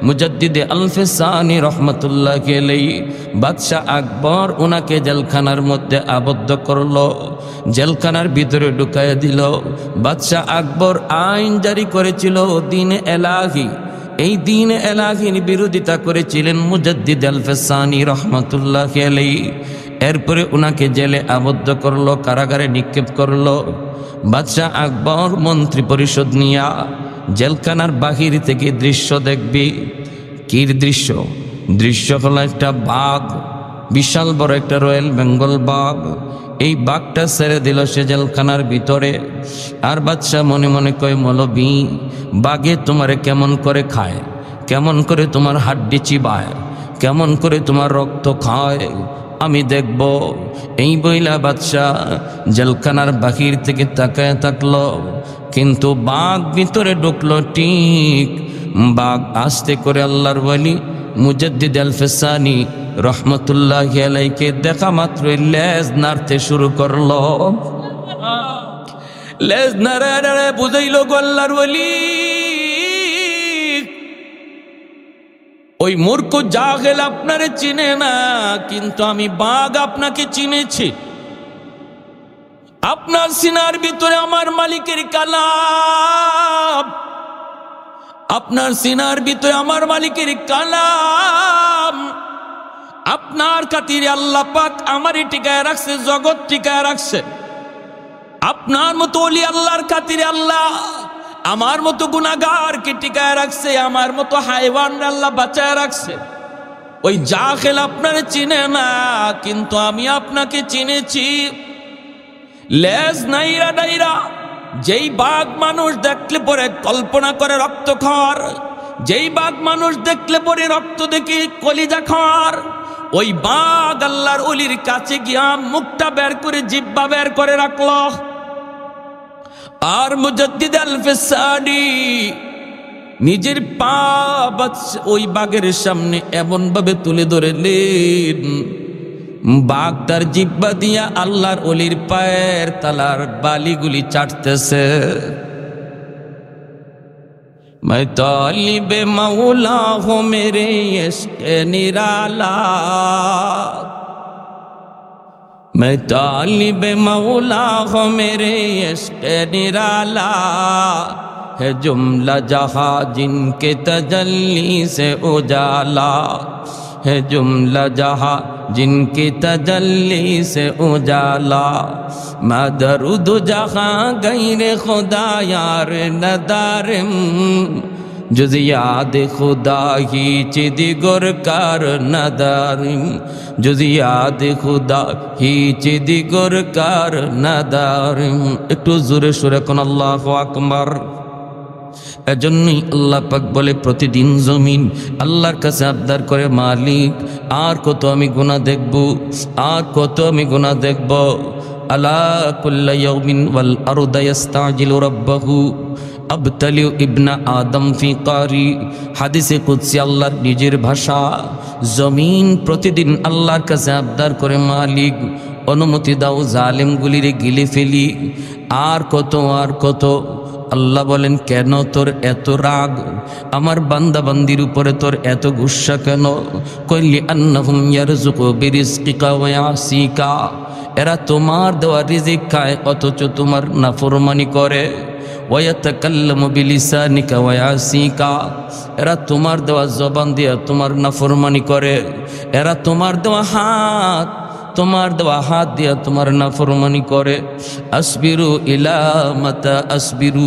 মুজাদ্দিদ আল-ফিসানি রহমতুল্লাহ আলাইহি বাদশাহ আকবর ওনাকে জেলখানার মধ্যে আবদ্ধ করলো, জেলখানার ভিতরে ঢুকাইয়া দিল। বাদশাহ আকবর আইন জারি করেছিল দ্বীন-এ এলাহি, এই দ্বীন-এ এলাহির বিরোধিতা করেছিলেন মুজাদ্দিদ আল-ফিসানি রহমতুল্লাহ আলাইহি। এরপরে ওনাকে জেলে আবদ্ধ করলো, কারাগারে নিক্ষেপ করলো। বাদশাহ আকবর মন্ত্রী পরিষদ নিয়া জেলখানার বাহির থেকে দৃশ্য দেখবি। কি দৃশ্য? দৃশ্য হলো একটা বাঘ, বিশাল বড় একটা রয়্যাল বেঙ্গল বাঘ। এই বাঘটা ছেড়ে দিল সে জেলখানার ভিতরে। আর বাদশাহ মনে মনে কয়, মৌলবি বাঘে তোমারে কেমন করে খায়, কেমন করে তোমার হাড্ডি চিবায়, কেমন করে তোমার রক্ত খায়, আমি দেখব। এই বইলা বাদশাহ জেলখানার বাহির থেকে তাকায় থাকলো, কিন্তু বাঘ ভিতরে ঢুকলো। ঠিক বাঘ আস্তে করে আল্লাহর ওয়ালি মুজাদ্দিদ আল-ফিসানি রহমতুল্লাহি আলাইহিকে দেখা মাত্রই লেজ নাড়তে শুরু করলো। লেজ নাড়ে বুঝাইল গো আল্লাহর ওয়ালি, ওই মূর্খ জাহেল আপনারে চিনে না, কিন্তু আমি বাঘ আপনাকে চিনেছি। আপনার সিনার ভিতরে আমার মালিকের কালাম, আপনার সিনার ভিতরে আমার মালিকের কালাম। আপনার খাতিরে আল্লাহ পাক আমারই টিকায় রাখছে, জগৎ টিকায় রাখছে। আপনার মতো ওলি আল্লাহর খাতিরে আল্লাহ আমার মতো গুনাহগারকে টিকায় রাখছে, আমার মতো হায়ওয়ান আল্লাহ বাঁচায় রাখছে। ওই জাহেল আপনারে চিনে না, কিন্তু আমি আপনাকে চিনেছি। লেজ নাইরা নাইরা যেই বাঘ মানুষ দেখলে পরে কল্পনা করে রক্ত খাওয়ার, যেই বাঘ মানুষ দেখলে পরে রক্ত দেখে কলিজা খাওয়ার, ওই বাঘ আল্লাহর ওলির কাছে গিয়া মুখটা বের করে জিহ্বা বের করে রাখলো। আর মুজাদ্দিদ আল-ফিসানি নিজের পা ওই বাঘের সামনে এমন ভাবে তুলে ধরলেন, বাঘ তার জিহ্বা দিয়া আল্লাহর ওলির পায়ের তালার বালিগুলি চাটতেছে। मैं तालिबे मौला हूँ मेरे इश्क़ निराला, मैं तालिबे मौला हूँ मेरे इश्क़ निराला, है जुमला जहाँ जिनके तजल्ली से उजाला, है जुमला जहाँ जिनकी तजल्ली से उजाला, मैं दरूद जहाँ गैर खुदा यार नदारिम, जुज़ याद खुदा ही चिदिगुर कार नदारिम, जुज़ याद खुदा ही चिदिगुर कार नदारिम। একটু জোরে সুরে কোন আল্লাহু আকবার। এজন্যই আল্লাহ পাক বলে প্রতিদিন জমিন আল্লাহর কাছে আবদার করে, মালিক আর কত আমি গুনাহ দেখব, আর কত আমি গুনাহ দেখব। আলা কুল্লা ইয়াউমিন ওয়াল আরদু ইস্তাজিলু রাব্বাহু আবতালিউ ইবনা আদম ফি কারি। হাদিসে কুদসি আল্লাহর নিজের ভাষা। জমিন প্রতিদিন আল্লাহর কাছে আবদার করে, মালিক অনুমতি দাও জালেমগুলিরে গিলে ফেলি, আর কত আর কত। আল্লাহ বলেন, কেন তোর এত রাগ, আমার বান্দা বান্দির উপরে তোর এত গুসা কেন? কইলি আন্নাহুম ইয়ারযুকু বিরিজকিকা ওয়া ইয়াসিকা, এরা তোমার দেওয়া রিজিক খায় অথচ তোমার নাফরমানি করে। ওয়া ইয়াতাকাল্লামু বিলিসানিকা ওয়া ইয়াসিকা, এরা তোমার দেওয়া জবান দিয়ে তোমার নাফরমানি করে। এরা তোমার দেওয়া হাত, তোমার দেওয়া হাত দিয়া তোমার নাফরমানি করে। আসবিরু ইলা মাতা আসবিরু,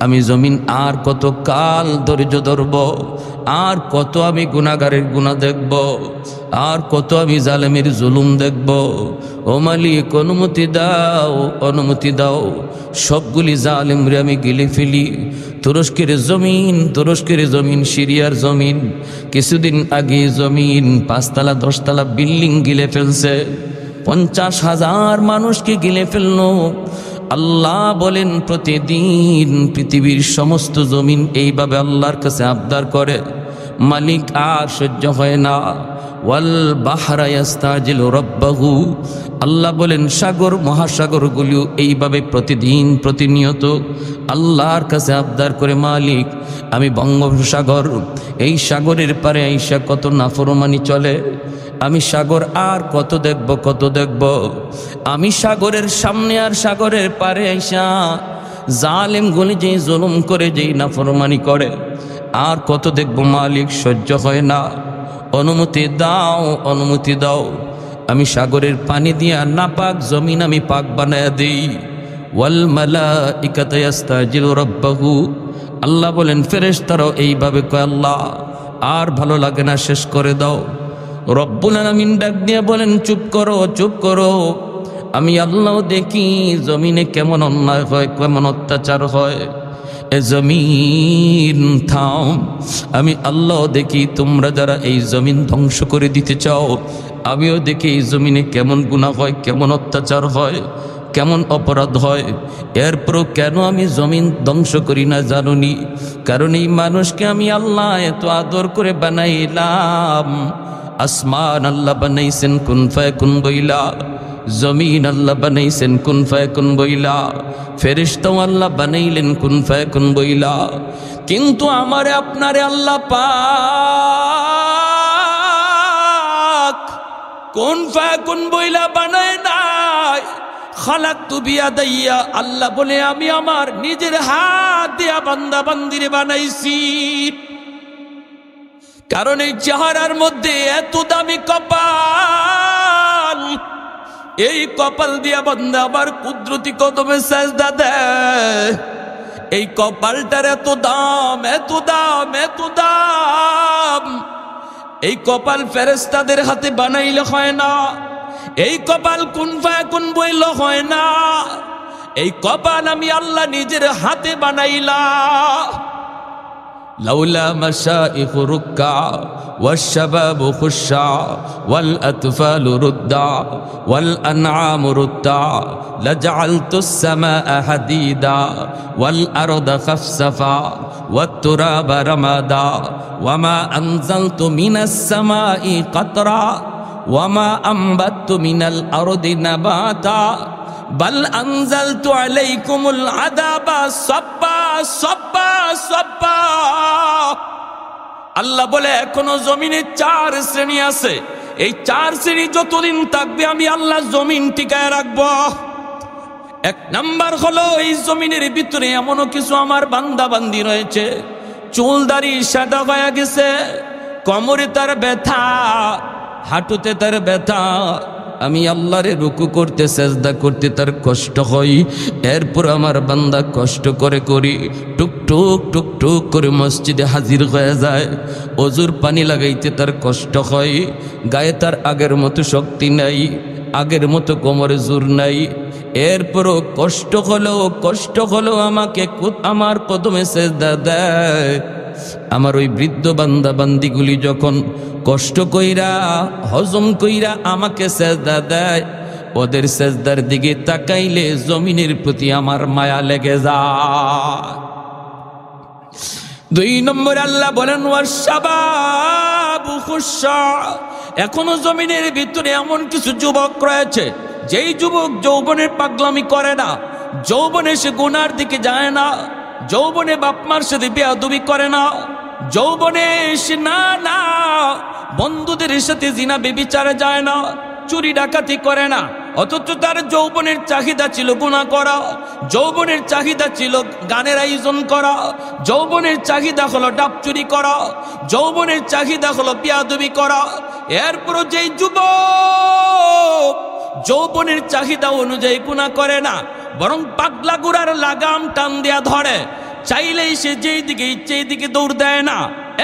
আমি জমিন আর কত কাল ধৈর্য ধরব, আর কত আমি গুনাহগারের গুনাহ দেখব, আর কত আমি জালেমের জুলুম দেখব। ও মালিক অনুমতি দাও, অনুমতি দাও, সবগুলি জালেমরে আমি গিলে ফেলি। তুরস্কের জমিন, তুরস্কের জমিন, সিরিয়ার জমিন, কিছুদিন আগে জমিন 5 তলা 10 তলা বিল্ডিং গিলে ফেলছে, 50,000 মানুষকে গিলে ফেলল। আল্লাহ বলেন, প্রতিদিন পৃথিবীর সমস্ত জমিন এইভাবে আল্লাহর কাছে আবদার করে, মালিক আর সহ্য হয় না। ওয়াল বাহরা ইয়াস্তাজিলু রাব্বাহু, আল্লাহ বলেন সাগর মহাসাগরগুলিও এইভাবে প্রতিদিন প্রতিনিয়ত আল্লাহর কাছে আবদার করে, মালিক আমি বঙ্গোপসাগর, এই সাগরের পারে আইসা কত নাফরমানি চলে, আমি সাগর আর কত দেখব কত দেখব, আমি সাগরের সামনে আর সাগরের পারে আইসা জালেম গুলি যেই জুলুম করে যেই নাফরমানি করে আর কত দেখব মালিক, সহ্য হয় না, অনুমতি দাও অনুমতি দাও, আমি সাগরের পানি দিয়া নাপাক জমিন আমি পাক বানায়া দেই। ওয়াল মালাইকাতু ইয়াস্তাজিলু রাব্বাহু, আল্লাহ বলেন ফেরেশতারাও এইভাবে কয়, আল্লাহ আর ভালো লাগে না, শেষ করে দাও। রব্বুল আলামিন ডাক দিয়ে বলেন, চুপ করো চুপ করো, আমি আল্লাহ দেখি জমিনে কেমন অন্যায় হয়, কেমন অত্যাচার হয়, এ জমিন থাম, আমি আল্লাহ দেখি তোমরা যারা এই জমিন ধ্বংস করে দিতে চাও, আমিও দেখি এই জমিনে কেমন গুনাহ হয়, কেমন অত্যাচার হয়, কেমন অপরাধ হয়। এরপরও কেন আমি জমিন ধ্বংস করি না জানুনি? কারণ এই মানুষকে আমি আল্লাহ এত আদর করে বানাইলাম। আসমান আল্লাহ বানাইছেন কুন ফায়াকুন বইলা, জমিন আল্লাহ বানাইছেন কুন ফায়াকুন বইলা, ফেরেশতাও আল্লাহ বানাইলেন কুন ফায়াকুন বইলা, কিন্তু আমারে আপনারে আল্লাহ পাক কুন ফায়াকুন বইলা বানায় নাই। খালাকতু বিয়াদাইয়া, আল্লাহ বলে আমি আমার নিজের হাত দিয়া বান্দা বান্দিরে বানাইছি। কারণ এই চেহারার মধ্যে এত দামি কপাল, এই কপাল দিয়া বান্দা আবার কুদরতি কদমে সেজদা দেয়। এই কপালটার এত দাম এত দাম এত দাম, এই কপাল ফেরেশতাদের হাতে বানাইলে হয় না, এই কপাল কুন ফায়াকুন বইল হয় না, এই কপাল আমি আল্লাহ নিজের হাতে বানাইলাম। লাউলা মাশাইখ রুক্কা والشباب خشع والأطفال ردا والأنعام ردا لجعلت السماء حديدا والأرض خفصفا والتراب رمادا وما أنزلت من السماء قطرا وما أنبت من الأرض نباتا بل أنزلت عليكم العذاب صبا صبا صبا। আল্লাহ বলে এখনো জমিনে 4 শ্রেণী আছে, এই 4 শ্রেণী যতদিন থাকবে আমি আল্লাহ জমিন টিকায় রাখবো। 1 নাম্বার হলো এই জমিনের ভিতরে এমনও কিছু আমার বান্দা বান্দি রয়েছে, চুলদারি সাদা হয়ে গেছে, কোমরে তার ব্যথা, হাঁটুতে তার ব্যথা, আমি আল্লাহরে রুকু করতে সেজদা করতে তার কষ্ট হয়, এরপর আমার বান্দা কষ্ট করে করি টুকটুক টুকটুক করে মসজিদে হাজির হয়ে যায়, অজুর পানি লাগাইতে তার কষ্ট হয়, গায়ে তার আগের মতো শক্তি নাই, আগের মতো কোমরে জোর নাই, এরপরও কষ্ট হলো আমাকে আমার কদমে সেজদা দেয়। আমার ওই বৃদ্ধ বান্দা বান্দিগুলি যখন কষ্ট কইরা হজম কইরা আমাকে সেজদা দেয়, ওদের সেজদার দিকে তাকাইলে জমিনের প্রতি আমার মায়া লেগে যায়। 2 নম্বর আল্লাহ বলেন ওয়াশাবাবু খুশা, এখনো জমিনের ভিতরে এমন কিছু যুবক রয়েছে যেই যুবক যৌবনের পাগলামি করে না, যৌবনে সে গুনার দিকে যায় না, যৌবনে বাপমার সাথে বেয়াদবি করে না, যৌবনে সে না বন্ধুদের সাথে জিনা বেবিচারে যায় না, চুরি ডাকাতি করে না, অথচ তার যৌবনের চাহিদা ছিল গুনাহ করা, যৌবনের চাহিদা ছিল গানের আয়োজন করা, যৌবনের চাহিদা হলো ডাব চুরি করা, যৌবনের চাহিদা হলো বেয়াদবি করা। এরপর যেই যুবক যৌবনের চাহিদা অনুযায়ী গুনাহ করে না, বরং পাগলা গুড়ার লাগাম টান দেয়া ধরে, চাইলেই সে যেই দিকে ইচ্ছে এই দিকে দৌড় দেয় না,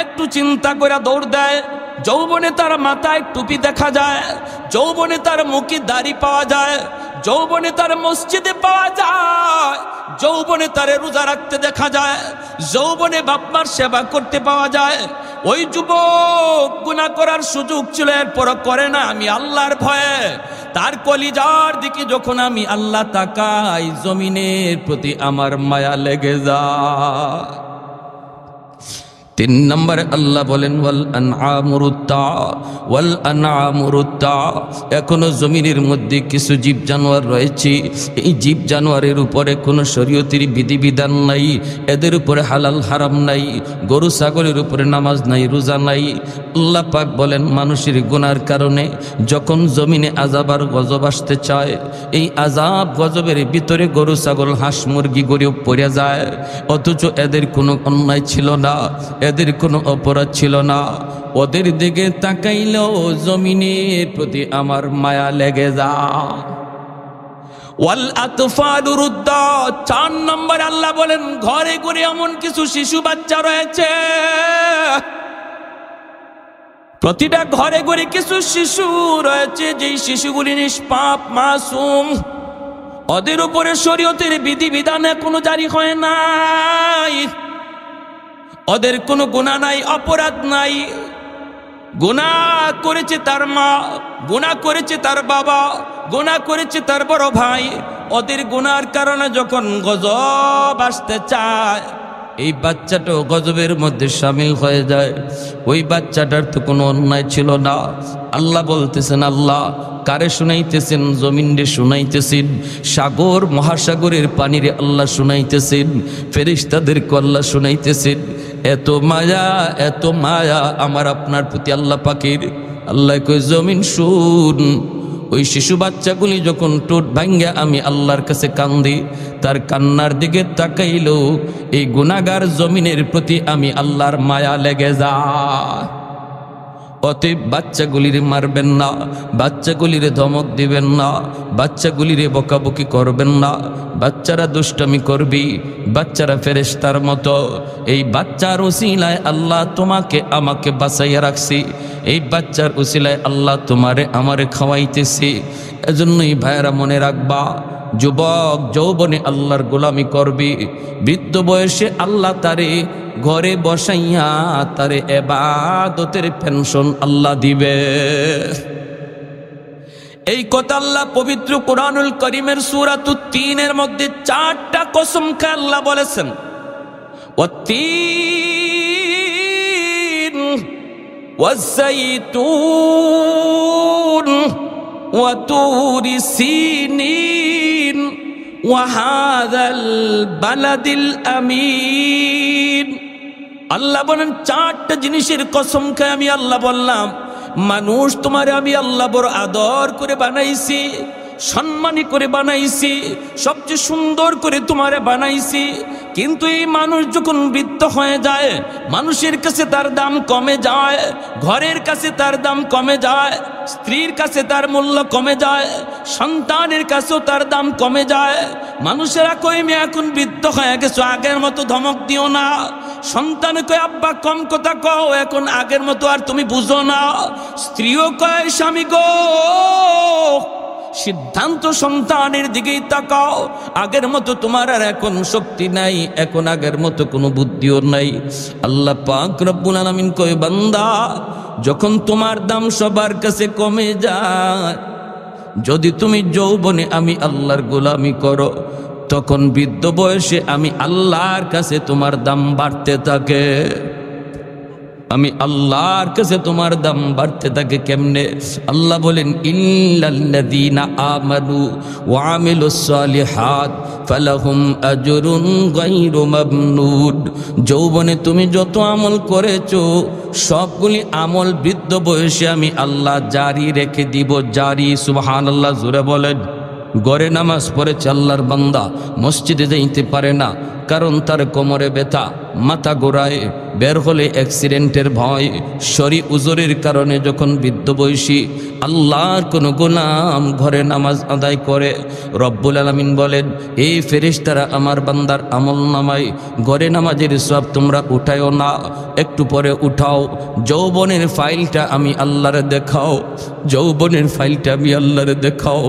একটু চিন্তা করে দৌড় দেয়। যৌবনে তার মাথায় টুপি দেখা যায়, যৌবনে তার মুখে দাড়ি পাওয়া যায়, যৌবনে তার মসজিদে পাওয়া যায়, যৌবনে তার রোজা রাখতে দেখা যায়, যৌবনে বাপমার সেবা করতে পাওয়া যায়। ওই যুবক গুনাহ করার সুযোগ ছিল, এরপর করে না, আমি আল্লাহর ভয়ে তার কলিজার দিকে যখন আমি আল্লাহ তাকাই, জমিনের প্রতি আমার মায়া লেগে যায়। তিন নম্বরে আল্লাহ বলেন ওয়াল আনআমুরুত্তা, এখনো জমিনের মধ্যে কিছু জীব জানোয়ার রয়েছে, এই জীব জানোয়ারের উপরে কোনো শরীয়তের বিধিবিধান নাই, এদের উপরে হালাল হারাম নাই, গরু ছাগলের উপরে নামাজ নাই, রোজা নাই। আল্লাহ পাক বলেন মানুষের গুনার কারণে যখন জমিনে আযাব আর গজব আসতে চায়, এই আযাব গজবের ভিতরে গরু ছাগল হাঁস মুরগি গরিব পড়ে যায়, অথচ এদের কোনো অন্যায় ছিল না, এদের কোনো অপরাধ ছিল না। ওদের দিকে তাকাইলেও জমিনের প্রতি আমার মায়া লেগে যায়। ওয়াল আতফালু রুদ্দা, 4 নম্বর আল্লাহ বলেন ঘরে ঘরে এমন কিছু শিশু বাচ্চা রয়েছে, প্রতিটা ঘরে ঘরে কিছু শিশু রয়েছে, যেই শিশুগুলি নিষ্পাপ মাসুম, ওদের উপরে শরীয়তের বিধিবিধান এখনো জারি হয় নাই, ওদের কোনো গুনাহ নাই, অপরাধ নাই। গুনাহ করেছে তার মা, গুনাহ করেছে তার বাবা, গুনাহ করেছে তার বড় ভাই, ওদের গুনার কারণে যখন গজব আসতে চায়, এই বাচ্চাটাও গজবের মধ্যে শামিল হয়ে যায়। ওই বাচ্চাটার তো কোনো অন্যায় ছিল না। আল্লাহ বলতেছেন, আল্লাহ কারে শুনাইতেছেন? জমিনে শুনাইতেছেন, সাগর মহাসাগরের পানিরে আল্লাহ শুনাইতেছেন, ফেরেশতাদেরকে আল্লাহ শুনাইতেছেন। এত মায়া, এত মায়া আমার আপনার প্রতি আল্লাহ পাকের। আল্লাহ কই জমিন শুন, ওই শিশু বাচ্চাগুলি যখন টোট ভাঙ্গা আমি আল্লাহর কাছে কান্দি, তার কান্নার দিকে তাকাইলেও এই গুনাহগার জমিনের প্রতি আমি আল্লাহর মায়া লেগে যায়। অতএব বাচ্চাগুলিরে মারবেন না, বাচ্চাগুলিরে ধমক দিবেন না, বাচ্চাগুলিরে বকাবকি করবেন না। বাচ্চারা দুষ্টামি করবি, বাচ্চারা ফেরেশতার মতো। এই বাচ্চার উসিলায় আল্লাহ তোমাকে আমাকে বাঁচাইয়া রাখছি, এই বাচ্চার উসিলায় আল্লাহ তোমারে আমারে খাওয়াইতেছি। এজন্যই ভাইয়েরা মনে রাখবা, যুবক যৌবনে আল্লাহর গোলামি করবি, বৃদ্ধ বয়সে আল্লাহ তারে ঘরে বসাইয়া তারে ইবাদতের পেনশন আল্লাহ দিবে। এই কথা আল্লাহ পবিত্র কুরআনুল কারীমের সূরাতুত তিনের মধ্যে 4টা কসম খেয়ে আল্লাহ বলেছেন, ওয়াত-তিন ওয়াজ-যাইতুন ওয়া তুরি সিনিন ওয়া হাযাল বালাদিল আমিন। আল্লাহ বলেন 4টা জিনিসের কসম খেয়ে আমি আল্লাহ বললাম, মানুষ তোমারে আমি আল্লাহ বড় আদর করে বানাইছি, সম্মানী করে বানাইছি, সবচেয়ে সুন্দর করে তোমারে বানাইছি। কিন্তু এই মানুষ যখন বৃদ্ধ হয়ে যায়, মানুষের কাছে তার দাম কমে যায়, ঘরের কাছে তার দাম কমে যায়, স্ত্রীর কাছে তার মূল্য কমে যায়, সন্তানের কাছেও তার দাম কমে যায়। মানুষেরা কই আমি এখন বৃদ্ধ হয়ে গেছো, আগের মতো ধমক দিও না। সন্তান কয় আব্বা কম কথা কও, এখন আগের মতো আর তুমি বুঝো না। স্ত্রীও কয় স্বামী গো, সিদ্ধান্ত সন্তানের দিকেই তাকাও, আগের মতো তোমার আর এখন শক্তি নাই, এখন আগের মতো কোনো বুদ্ধিও নাই। আল্লাহ পাক রব্বুল আলামিন কয় বান্দা, যখন তোমার দাম সবার কাছে কমে যায়, যদি তুমি যৌবনে আমি আল্লাহর গোলামি করো, তখন বৃদ্ধ বয়সে আমি আল্লাহর কাছে তোমার দাম বাড়তে থাকে। আমি আল্লাহর কাছে তোমার দাম বাড়তে থাকে কেমনে? আল্লাহ বলেন, ইল্লাল্লাযীনা আমানু ওয়া আমিলুস সালিহাত ফালাহুম আজরুন গায়রু মামনুন। যৌবনে তুমি যত আমল করেছো, সবগুলি আমল বৃদ্ধ বয়সে আমি আল্লাহ জারি রেখে দিব, জারি। সুবহানাল্লাহ, জোরে বলেন। গড়ে নামাজ পড়েছে আল্লাহর বান্দা, মসজিদে যাইতে পারে না, কারণ তার কোমরে ব্যথা, মাথা ঘোরায়, বের হলে অ্যাক্সিডেন্টের ভয়, শরী উজরের কারণে যখন বৃদ্ধ বয়সী আল্লাহর কোনো গোলাম ঘরে নামাজ আদায় করে, রব্বুল আলামিন বলেন, এই ফেরেশতারা আমার বান্দার আমল নামায় ঘরে নামাজের সওয়াব তোমরা উঠায়ও না, একটু পরে উঠাও। যৌবনের ফাইলটা আমি আল্লাহরে দেখাও, যৌবনের ফাইলটা আমি আল্লাহরে দেখাও।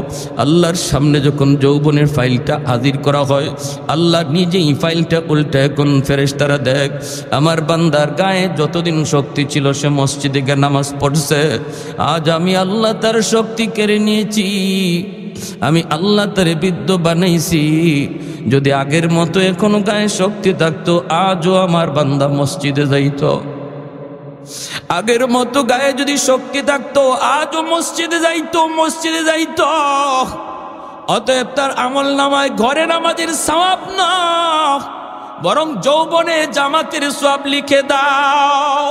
আল্লাহর সামনে যখন যৌবনের ফাইলটা হাজির করা হয়, আল্লাহ নিজেই ফাইলটা উল্টে এখন ফেরেশতারা দেখ, আমার বান্দার গায়ে যতদিন শক্তি ছিল সে মসজিদে গিয়ে নামাজ পড়ছে, আজ আমি আল্লাহ তার শক্তি কেড়ে নিয়েছি, আমি আল্লাহ তারে বৃদ্ধ বানাইছি। যদি আগের মতো এখনো গায়ে শক্তি থাকতো, আজও আমার বান্দা মসজিদে যাইতো। আগের মতো গায়ে যদি শক্তি থাকতো, আজও মসজিদে যাইতো। অতএব তার আমল নামায় ঘরে নামাজের সওয়াব না, বরং যৌবনে জামাতের সওয়াব লিখে দাও।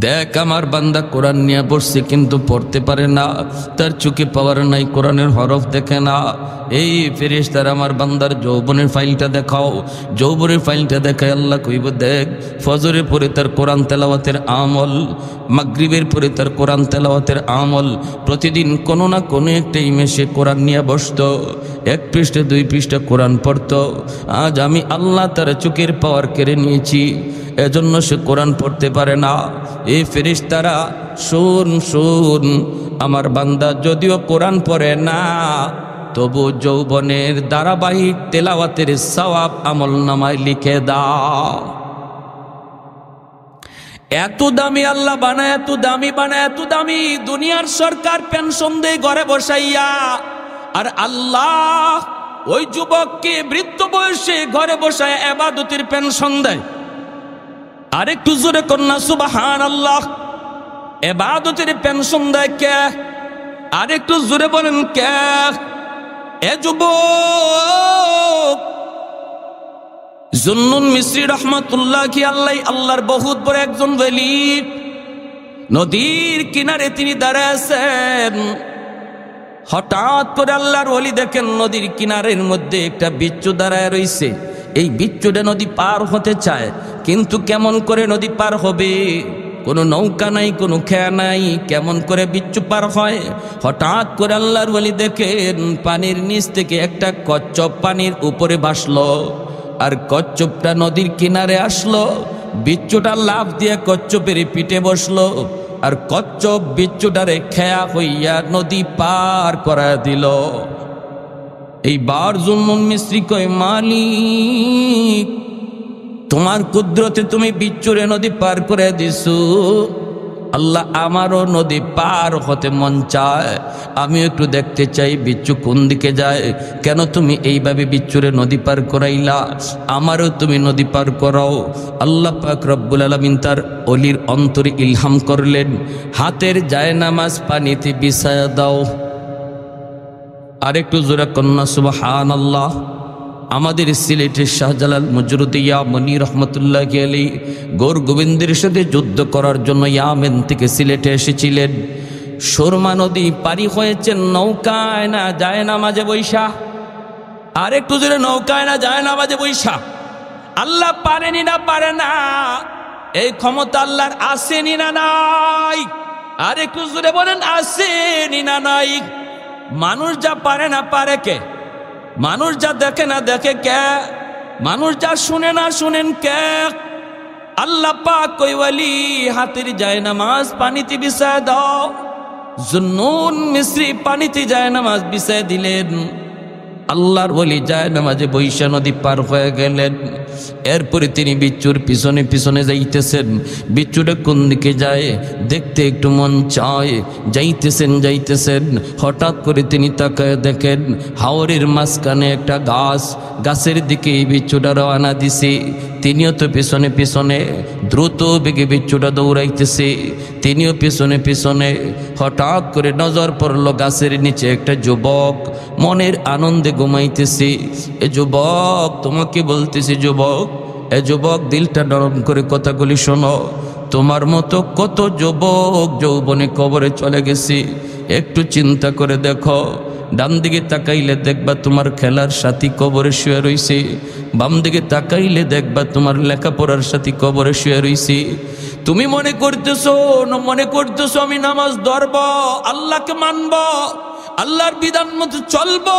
দেখ আমার বান্দা কোরআন নিয়ে বসছে কিন্তু পড়তে পারে না, তার চোখে পাওয়ার নাই, কোরআনের হরফ দেখে না। এই ফেরেশতারা আমার বান্দার যৌবনের ফাইলটা দেখাও। যৌবনের ফাইলটা দেখায় আল্লাহ কইব, দেখ ফজরের পরে তার কোরআন তেলাওয়াতের আমল, মাগরিবের পরে তার কোরআন তেলাওয়াতের আমল, প্রতিদিন কোনো না কোনো একটা ইমেসে কোরআন নিয়ে বসতো, 1 পৃষ্ঠা 2 পৃষ্ঠা কোরআন পড়তো। আজ আমি আল্লাহ তার চোখের পাওয়ার কেড়ে নিয়েছি, এজন্য সে কোরআন পড়তে পারে না। এই ফেরেশতারা শুন, আমার বান্দা যদিও কোরআন পড়ে না, তবু যৌবনের ধারাবাহিক তেলাওয়াতের সওয়াব আমল নামায় লিখে দাও। এত দামি আল্লাহ বানায়, এত দামি দুনিয়ার সরকার পেনশন দেয় ঘরে বসাইয়া, আর আল্লাহ ওই যুবককে বৃদ্ধ বয়সে ঘরে বসায় ইবাদতের পেনশন দেয়। আরেকটু জোরে কন্যা সুবহানাল্লাহ। ইবাদতের পেনশন দেয় কে? আরেকটু জোরে বলেন কে? এ যুবক জুন্নুন মিসরি রহমাতুল্লাহি আলাইহি, আল্লাহর বহুত বড় একজন ওলি। নদীর কিনারে তিনি দাঁড়ায় আছেন। হঠাৎ করে আল্লাহর ওলি দেখেন নদীর কিনারের মধ্যে একটা বিচ্ছু দাঁড়ায় রইছে। এই বিচ্ছুটা নদী পার হতে চায়, কিন্তু কেমন করে নদী পার হবে? কোনো নৌকা নাই, কোনো খেয়া নাই, কেমন করে বিচ্ছু পার হয়? হঠাৎ করে আল্লাহর ওলি দেখেন পানির নিচ থেকে একটা কচ্ছপ পানির উপরে ভাসলো, আর কচ্ছপটা নদীর কিনারে আসলো। বিচ্ছুটা লাফ দিয়ে কচ্ছপের পিঠে বসলো, আর কচ্ছপ বিচ্ছুটারে খেয়া হইয়া নদী পার করা দিল। এইবার জুন্নুন মিসরি কয়, মালিক তোমার কুদরতে তুমি বিচ্ছুরে নদী পার করে দিছো। আল্লাহ, আমারও নদী পার হতে মন চায়, আমি একটু দেখতে চাই বিচ্ছু কোন দিকে যায়। কেন তুমি এইভাবে বিচ্ছুরে নদী পার করাইলা? আমারও তুমি নদী পার করাও। আল্লাহ পাক রব্বুল আলামিন তার অলির অন্তরে ইলহাম করলেন, হাতের জায়নামাজ পানিতে বিছায়া দাও। আরেকটু জোরে কন্যা সুবহানাল্লাহ। আমাদের সিলেটের শাহজালাল মজরুদিয়া মনি রহমতুল্লাহি আলাইহি গৌর গোবিন্দের সাথে যুদ্ধ করার জন্য ইয়ামেন থেকে সিলেটে এসেছিলেন। সুরমা নদী পারি হয়েছেন নৌকায় না জায়নামাজে বৈশা। আরেকটু জোরে, নৌকায় না জায়নামাজে বৈশা। আল্লাহ পারেনি না পারে না, এই ক্ষমতা আল্লাহর আসেনি না নাই? আরেকটু জোরে বলেন, আসেনি না নাই? মানুষ যা পারে না পারে কে? মানুষ যা দেখে না দেখে কে? মানুষ যা শুনে না শুনেন কে? আল্লাহ পাক কই, ওয়ালি হাতের জায়নামাজ পানিতে বিছায় দাও। জুন্নুন মিসরি পানিতে জায়নামাজ বিছায় দিলেন। আল্লাহর ওলি জায়নামাজে বৈশা নদী পার হয়ে গেলেন। এরপরে তিনি বিচ্ছুর পিছনে পিছনে যাইতেছেন। বিচ্ছুটা কোন দিকে যায় দেখতে একটু মন চায়। যাইতেছেন, হঠাৎ করে তিনি তাকায় দেখেন হাওরের মাঝখানে একটা গাছ, গাছের দিকে এই বিচ্ছুটা রওনা দিছে। তিনিও তো পিছনে পিছনে দ্রুত বেগে বিচ্ছুটা দৌড়াইতেছে, তিনিও পিছনে পিছনে। হঠাৎ করে নজর পড়লো গাছের নিচে একটা যুবক মনের আনন্দে ঘুমাইতেছে। এ যুবক, তোমাকে বলতেছি যুবক, এ যুবক দিলটা নরম করে কথাগুলি শোনো। তোমার মতো কত যুবক যৌবনে কবরে চলে গেছে, একটু চিন্তা করে দেখো। ডান দিকে তাকাইলে দেখবা তোমার খেলার সাথী কবরে শুয়ে রইছে, বাম দিকে তাকাইলে দেখবা তোমার লেখাপড়ার সাথী কবরে শুয়ে রইছে। তুমি মনে করতেছো আমি নামাজ ধরব, আল্লাহকে মানব, আল্লাহর বিধান মতো চলবো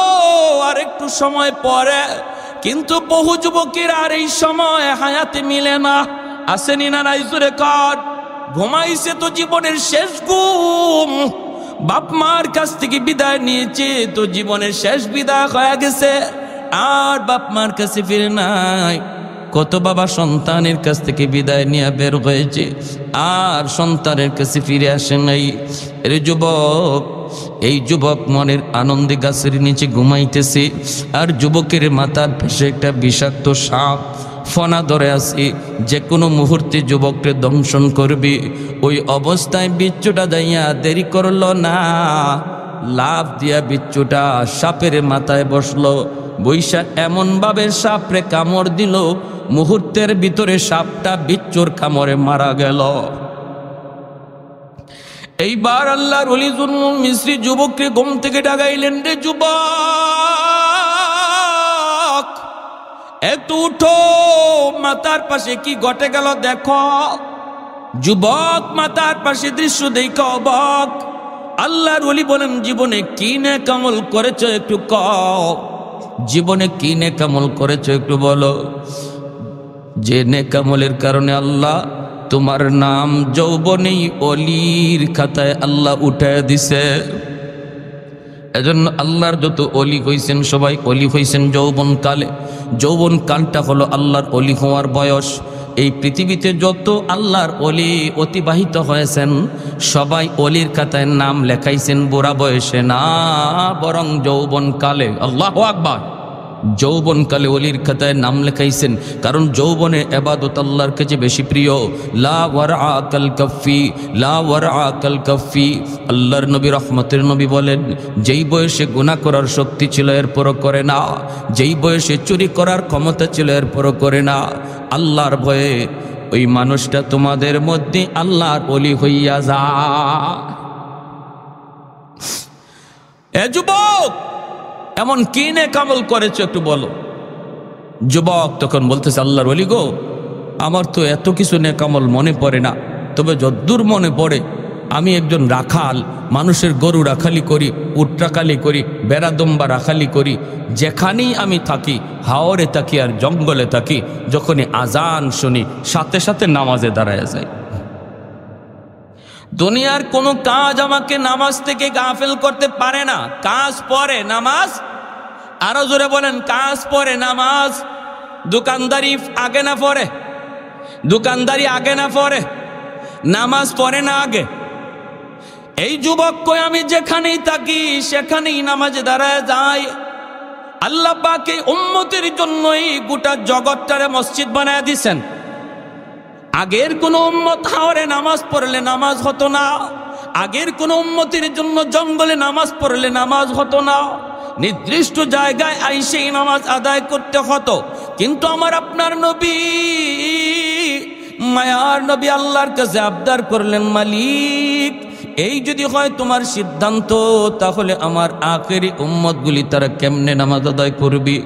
আর একটু সময় পরে। কিন্তু বহু যুবকের আর এই সময় হায়াতে মিলে না। আসেনি না নাই? জোরে কর। ঘুমাইছে তো জীবনের শেষ ঘুম, বাপ মার কাছ থেকে বিদায় নিয়েছে তো জীবনের শেষ বিদায় হয়ে গেছে, আর বাপ মার কাছে ফিরে নাই। কত বাবা সন্তানের কাছ থেকে বিদায় নিয়ে বের হয়েছে, আর সন্তানের কাছে ফিরে আসে নাই। এর যুবক, এই যুবক মনের আনন্দে গাছের নিচে ঘুমাইতেছে, আর যুবকের মাথার পাশে একটা বিষাক্ত সাপ ফনা ধরে আছে, যে কোনো মুহূর্তে যুবককে দংশন করবে। ওই অবস্থায় বিচ্ছুটা যাইয়া দেরি করল না, লাফ দিয়া বিচ্ছুটা সাপের মাথায় বসলো। বৈশা এমনভাবে সাপরে কামড় দিল, মুহূর্তের ভিতরে সাপটা বিচ্ছুর কামড়ে মারা গেল। এইবার আল্লাহর ওলি জুন্নুন মিসরি যুবককে ঘুম থেকে ডাকাইলেন, রে যুবক, একটু উঠো, মাথার পাশে কি ঘটে গেল দেখো। যুবক মাথার পাশে দৃশ্য দেখো অবাক। আল্লাহর ওলি বলেন, জীবনে কি নেক আমল করেছো একটু কও, জীবনে কি নেক আমল করেছো একটু বলো। যে নেক আমলের কারণে আল্লাহ তোমার নাম যৌবনেই অলির খাতায় আল্লাহ উঠায় দিছে। এজন্য আল্লাহর যত অলি হইছেন সবাই অলি হইছেন যৌবনকালে। যৌবনকালটা হলো আল্লাহর অলি হওয়ার বয়স। এই পৃথিবীতে যত আল্লাহর অলি অতিবাহিত হয়েছেন সবাই অলির খাতায় নাম লেখাইছেন বুড়া বয়সে না, বরং যৌবনকালে। আল্লাহু আকবার। যৌবনকালে অলির খাতায় নাম লেখাইছেন, কারণ যৌবনে ইবাদত আল্লাহর কাছে বেশি প্রিয়। লা ওয়ারআ কাল কাফি, লা ওয়ারআ কাল কাফি। আল্লাহর নবী রহমতের নবী বলেন, যেই বয়সে গুনাহ করার শক্তি ছিল এরপরও করে না, যেই বয়সে চুরি করার ক্ষমতা ছিল এরপরও করে না, আল্লাহর ভয়ে ওই মানুষটা তোমাদের মধ্যে আল্লাহর ওলি হইয়া যা। এ যুবক, এমন কি নেক আমল করেছো একটু বলো। যুবক তখন বলতেছে, আল্লাহর ওলি গো, আমার তো এত কিছু নেক আমল মনে পড়ে না, তবে যদ্দূর মনে পড়ে আমি একজন রাখাল, মানুষের গরু রাখালি করি, উট রাখালি করি, বেড়াদম্বা রাখালি করি। যেখানেই আমি থাকি, হাওরে থাকি আর জঙ্গলে থাকি, যখনই আজান শুনি সাথে সাথে নামাজে দাঁড়ায় যাই। দুনিয়ার কোনো কাজ আমাকে নামাজ থেকে গাফেল করতে পারে না। কাজ পরে নামাজ, আরো জোরে বলেন, কাজ পরে নামাজ। দোকানদারি আগে না পরে, দোকানদারি আগে না পরে, নামাজ পড়ে না আগে। এই যুবক কই, আমি যেখানেই থাকি সেখানেই নামাজে দাঁড়ায় যাই। আল্লাহ পাক এই উম্মতের জন্যই গোটা জগৎটারে মসজিদ বানায় দিছেন। আগের কোন উম্মত হাওরে নামাজ পড়লে নামাজ হতো না, আগের কোন উম্মতের জন্য জঙ্গলে নামাজ পড়লে নামাজ হতো না, নির্দিষ্ট জায়গায় আইসেই নামাজ আদায় করতে হতো। কিন্তু আমার আপনার নবী, মায়ার নবী আল্লাহর কাছে আবদার করলেন, মালিক, এই যদি হয় তোমার সিদ্ধান্ত, তাহলে আমার আখেরি উম্মতগুলি তারা কেমনে নামাজ আদায় করবি?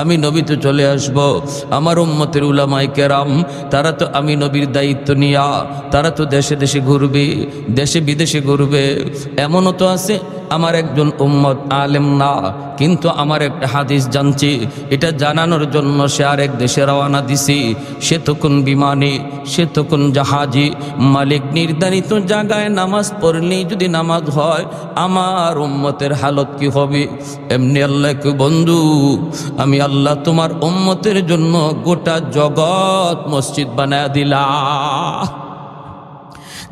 আমি নবী তো চলে আসব, আমার উম্মতের উলামায়ে কেরাম তারা তো আমি নবীর দায়িত্ব নিয়া তারা তো দেশে দেশে ঘুরবে, দেশে বিদেশে ঘুরবে। এমনও তো আছে আমার একজন উম্মত আলেম না, কিন্তু আমার একটা হাদিস জানছি, এটা জানানোর জন্য সে আরেক দেশে রওনা দিছি। সে তখন বিমানে, সে তখন জাহাজে। মালিক নির্ধারিত জায়গায় নামাজ পড়লেই যদি নামাজ হয়, আমার উম্মতের হালত কি হবে? এমনি আল্লাহ কে, বন্ধু আমি আল্লাহ তোমার উম্মতের জন্য গোটা জগৎ মসজিদ বানায় দিলা।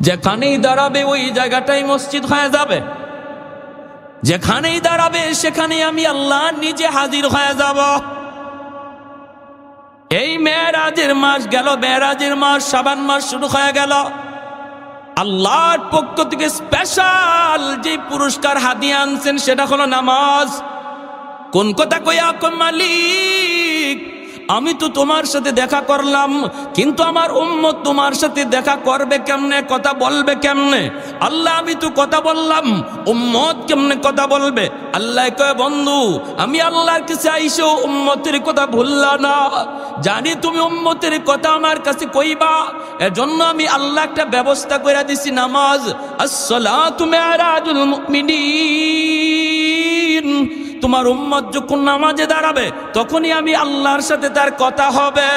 যেখানেই দাঁড়াবে ওই জায়গাটাই মসজিদ হয়ে যাবে, যেখানেই দাঁড়াবে সেখানে আমি আল্লাহ নিজে হাজির হয়ে যাব। এই মেরাজের মাস গেল, মেরাজের মাস শাবান মাস শুরু হয়ে গেল। আল্লাহর পক্ষ থেকে স্পেশাল যে পুরস্কার হাদিয়া আনছেন সেটা হলো নামাজ। কোন কথা কইয়া কই, মালিক আমি তো তোমার সাথে দেখা করলাম, কিন্তু আমার উম্মত তোমার সাথে দেখা করবে কেমনে, কথা বলবে কেমনে? আল্লাহ আমি তো কথা বললাম, উম্মত কেমনে কথা বলবে? আল্লাহ কয়, বন্ধু আমি আল্লাহর কাছে আইসো উম্মতের কথা ভুললা না, জানি তুমি উম্মতের কথা আমার কাছে কইবা, এজন্য আমি আল্লাহ একটা ব্যবস্থা করে দিছি, নামাজ। আসসালাতু মিরাজুল মুমিনিন। তোমার উম্মত যখন নামাজে দাঁড়াবে তখনই আমি আল্লাহর সাথে তার কথা হবে।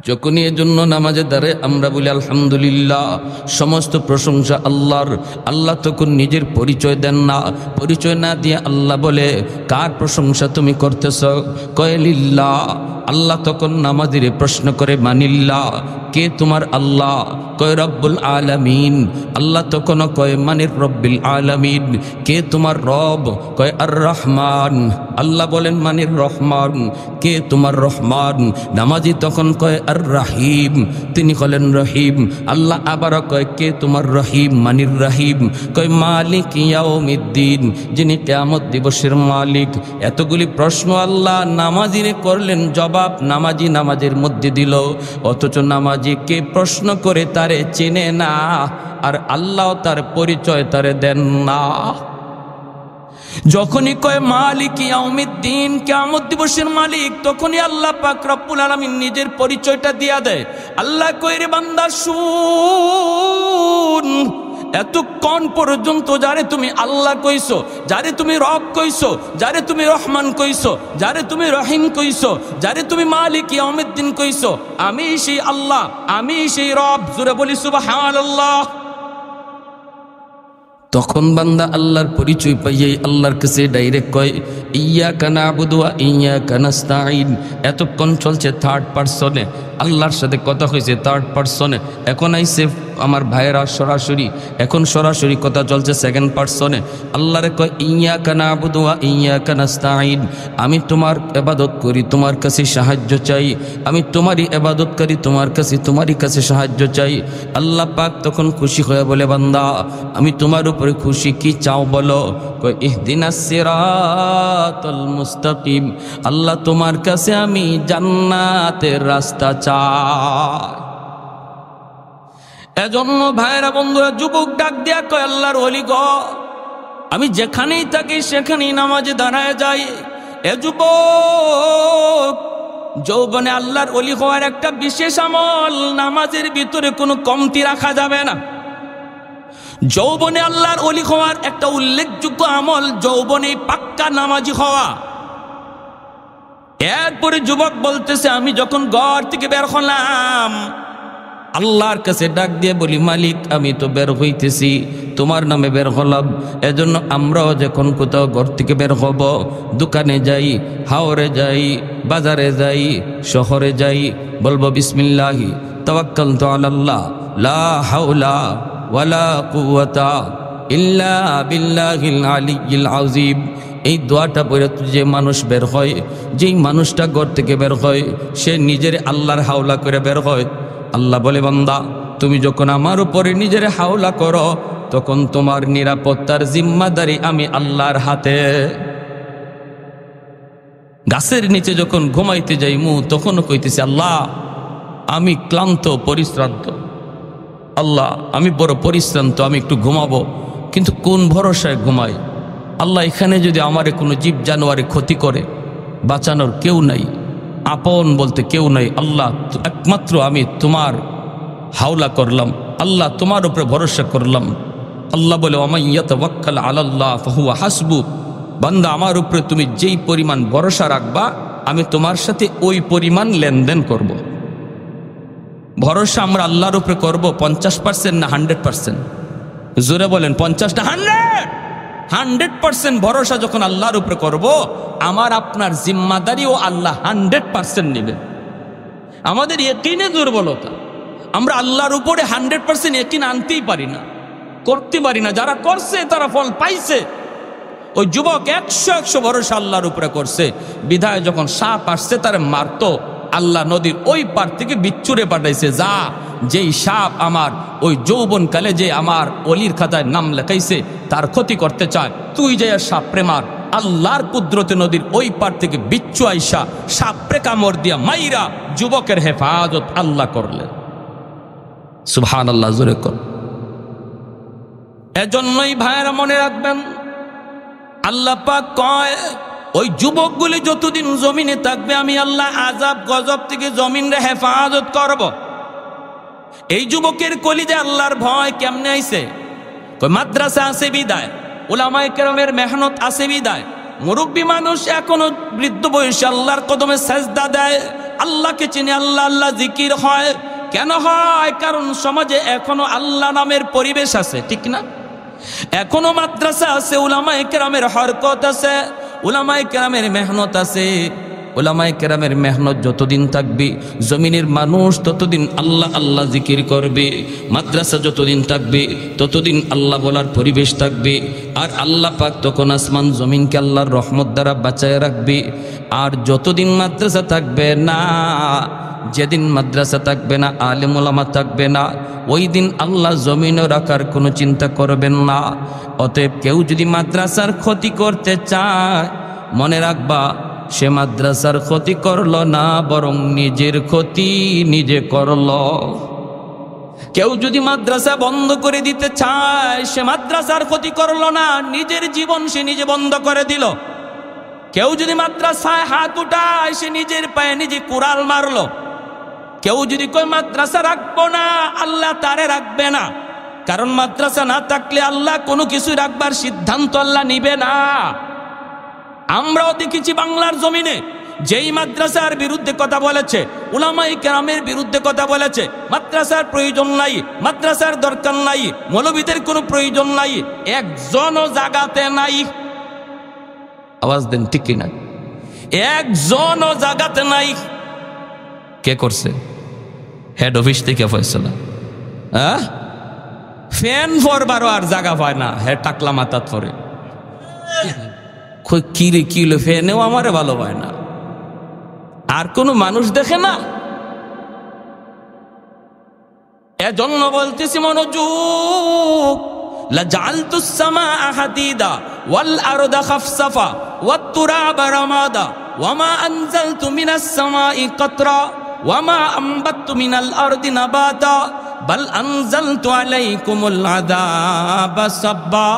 যখনই এজন্য নামাজে দাঁড়ায় আমরা বলি আলহামদুলিল্লাহ, সমস্ত প্রশংসা আল্লাহর। আল্লাহ তখন নিজের পরিচয় দেন না, পরিচয় না দিয়ে আল্লাহ বলে, কার প্রশংসা তুমি করতেছ? কয় লিল্লাহ। আল্লাহ তখন নামাজিরে প্রশ্ন করে, মানিল্লাহ, কে তোমার আল্লাহ? কয় রব্বুল আলামিন। আল্লাহ তখন কয় মানির রব্বিল আলামিন। কে তোমার রব? কয় আর রহমান। আল্লাহ বলেন মানির রহমান। কে তোমার রহমান? নামাজি তখন কয় আর রাহিম, তিনি হলেন রহিম। আল্লাহ আবার কয় কে তোমার রহিম? মানির রাহিম। কয় মালিক ইয়াউমিদ্দিন, যিনি কিয়ামত দিবসের মালিক। এতগুলি প্রশ্ন আল্লাহ নামাজিরে করলেন, জবাব নামাজি নামাজের মধ্যে দিল, অথচ নামাজি কে প্রশ্ন করে তারে চেনে না, আর আল্লাহ তার পরিচয় তারে দেন না। যখনই কয় মালিক ইয়াউমিদ্দিন, কিয়ামত দিবসের মালিক, তখনই আল্লাহ পাক রব্বুল আলামিন নিজের পরিচয়টা দিয়া দেয়। আল্লাহ কয় রে বান্দা শুন, এতক্ষণ পর্যন্ত যারে তুমি আল্লাহ কইছো, যারে তুমি রব কইছো, যারে তুমি রহমান কইছো, যারে তুমি রহিম কইছো, যারে তুমি মালিক ইয়াউমিদ্দিন কইছো, আমি সেই আল্লাহ, আমি সেই রব। জোরে বলি সুবহানাল্লাহ। তখন বান্দা আল্লাহর পরিচয় পাইয়াই আল্লাহর কাছে ডাইরেক্ট কয় ইয়্যাকা না'বুদু ওয়া ইয়্যাকা নাস্তাঈন। এতক্ষণ চলছে থার্ড পারসনে, আল্লাহর সাথে কথা হয়েছে থার্ড পারসনে, এখন আইসে আমার ভাইয়েরা সরাসরি, এখন সরাসরি কথা চলছে সেকেন্ড পারসনে। আল্লাহরে কয় ইয়্যাকা না'বুদু ওয়া ইয়্যাকা নাস্তাঈন, আমি তোমার ইবাদত করি, তোমার কাছে সাহায্য চাই, আমি তোমারই ইবাদত করি, তোমারই কাছে সাহায্য চাই। আল্লাহ পাক তখন খুশি হয়ে বলে বান্দা আমি তোমার উপরে খুশি, কি চাও বলো? কয় ইহদিনাস সিরাতাল মুস্তাকিম, আল্লাহ তোমার কাছে আমি জান্নাতের রাস্তা চাই। এজন্য ভাইরা বন্ধুরা, যুবক ডাক দিয়া কয় আল্লাহর ওলি গো, আমি যেখানেই থাকি সেখানেই নামাজে দাঁড়ায় যাই। এ যুবক, যৌবনে আল্লাহর ওলি হওয়ার একটা বিশেষ আমল, নামাজের ভিতরে কোনো কমতি রাখা যাবে না। যৌবনে আল্লাহর ওলি হওয়ার একটা উল্লেখযোগ্য আমল, যৌবনে পাক্কা নামাজি হওয়া। এরপরে যুবক বলতেছে আমি যখন ঘর থেকে বের হলাম, আল্লাহর কাছে ডাক দিয়ে বলি মালিক আমি তো বের হইতেছি, তোমার নামে বের হলাম। এজন্য আমরাও যখন কোথাও ঘর থেকে বের হব, দোকানে যাই, হাওরে যাই, বাজারে যাই, শহরে যাই, বলবো বিসমিল্লাহি তাওয়াক্কালতু আলাল্লাহ লা হাওলা ওয়ালা কুওয়াতা ইল্লা বিল্লাহিল আলিয়্যিল আযীম। এই দোয়াটা পড়ে যে মানুষ বের হয়, যেই মানুষটা ঘর থেকে বের হয়, সে নিজের আল্লাহর হাওলা করে বের হয়। আল্লাহ বলে বান্দা তুমি যখন আমার উপরে নিজের হাওলা করো, তখন তোমার নিরাপত্তার জিম্মাদারি আমি আল্লাহর হাতে। গাছের নিচে যখন ঘুমাইতে যাই তখনও কইতেছি আল্লাহ আমি ক্লান্ত পরিশ্রান্ত, আল্লাহ আমি বড় পরিশ্রান্ত, আমি একটু ঘুমাবো, কিন্তু কোন ভরসায় ঘুমাই? আল্লাহ এখানে যদি আমারে কোনো জীব জানোয়ারে ক্ষতি করে, বাঁচানোর কেউ নাই, আপন বলতে কেউ নাই। আল্লাহ একমাত্র আমি তোমার হাওলা করলাম, আল্লাহ তোমার উপরে ভরসা করলাম। আল্লাহ বলে ওয়ামান ইয়াতাওয়াক্কাল আলাল্লাহ ফাহুয়া হাসবু, বান্দা আমার উপরে তুমি যেই পরিমাণ ভরসা রাখবা, আমি তোমার সাথে ওই পরিমাণ লেনদেন করব। ভরসা আমরা আল্লাহর উপরে করব 50% না 100%? জোরে বলেন 50 না 100% ভরসা যখন আল্লাহর উপরে করব, আমার আপনার জিম্মাদারিও আল্লাহ 100% নেবেন। আমাদের ইয়াকিনে দুর্বলতা, আমরা আল্লাহর উপরে 100% ইয়াকিন আনতেই পারি না, করতে পারি না। যারা করছে তারা ফল পাইছে। ওই যুবক 100 ভরসা আল্লাহর উপরে করছে, বিধায় যখন সাপ আসছে তারা মারতো, আল্লাহ নদীর ওই পার থেকে বিচ্ছুরে পাঠাইছে, যা যেই সাপ আমার ওই যৌবনকালে যে আমার অলির খাতায় নাম লেখাইছে তার ক্ষতি করতে চায়, তুই যে সাপরে মার। আল্লাহর কুদরতে নদীর ওই পার থেকে বিচ্ছু আইসা সাপরে কামড় দিয়া মাইরা যুবকের হেফাজত আল্লাহ করলেন। সুবহানাল্লাহ, জোরে কর। এজন্যই ভাইরা মনে রাখবেন, আল্লাহ পাক কয় ওই যুবকগুলি যতদিন জমিনে থাকবে আমি আল্লাহ আযাব গজব থেকে জমিনে হেফাজত করব। এই যুবকের কলিজে আল্লাহর ভয় কেমনে আইছে? কই মাদ্রাসা আছে বিদায়, উলামায়ে কেরামের মেহনত আছে বিদায়, মুরব্বী মানুষ এখনো বৃদ্ধ বয়সে আল্লাহর কদমে সেজদা দেয়, আল্লাহকে চিনে, আল্লাহ আল্লাহ জিকির হয়। কেন হয়? কারণ সমাজে এখনো আল্লাহ নামের পরিবেশ আছে, ঠিক না? এখনো মাদ্রাসা আছে, উলামায়ে কেরামের হরকত আছে, উলামায়ে কেরামের মেহনত আছে। উলামায়ে কেরামের মেহনত যতদিন থাকবে, জমিনের মানুষ ততদিন আল্লাহ আল্লাহ জিকির করবে। মাদ্রাসা যতদিন থাকবে ততদিন আল্লাহ বলার পরিবেশ থাকবে। আর আল্লাহ পাক তখন আসমান জমিনকে আল্লাহর রহমত দ্বারা বাঁচায় রাখবে। আর যতদিন মাদ্রাসা থাকবে না, যেদিন মাদ্রাসা থাকবে না, আলেম ওলামা থাকবে না, ওই দিন আল্লাহ জমিনও রাখার কোনো চিন্তা করবেন না। অতএব কেউ যদি মাদ্রাসার ক্ষতি করতে চায়, মনে রাখবা সে মাদ্রাসার ক্ষতি করল না, বরং নিজের ক্ষতি নিজে করল। কেউ যদি মাদ্রাসা বন্ধ করে দিতে চায়, সে মাদ্রাসার ক্ষতি করল না, নিজের জীবন সে নিজে বন্ধ করে দিল। কেউ যদি মাদ্রাসায় হাত উঠায়, সে নিজের পায়ে নিজে কুড়াল মারলো। কেউ যদি কই মাদ্রাসা রাখবো না, আল্লাহ তারে রাখবে না। কারণ মাদ্রাসা না থাকলে আল্লাহ কোনো কিছু রাখবার সিদ্ধান্ত আল্লাহ নিবে না। আমরাও দেখেছি বাংলার জমিনে যেই মাদ্রাসার বিরুদ্ধে কথা বলেছে, উলামায়ে কেরামের বিরুদ্ধে কথা বলেছে, মাদ্রাসার প্রয়োজন নাই, মাদ্রাসার দরকার নাই, মৌলবীদের কোনো প্রয়োজন নাই, একজনও জাগাতে নাই। আওয়াজ দেন ঠিক কিনা? একজনও জাগাতে নাই। কে করছে? হেড অফিস থেকে ফয়সালা। ফ্যান ফরবারও আর জায়গা পায় না, হে টাকলা মাথাত পরে। কি রে কি হলো, ফ্যানেও আমারে ভালো পায় না, আর কোনো মানুষ দেখে না। এজন্য বলতেছি মনোযোগ, লাজালতুস সামাআ হাদিদা ওয়াল আরদা খাফসাফা ওয়াত তুরাবা রামাদা ওয়ামা আনজালতু মিনাস সামাই কাতরা ওয়ামা আম্বাততু মিনাল আরদি নাবাতা বাল আনজালতু আলাইকুমুল আযাবা সাব্বা।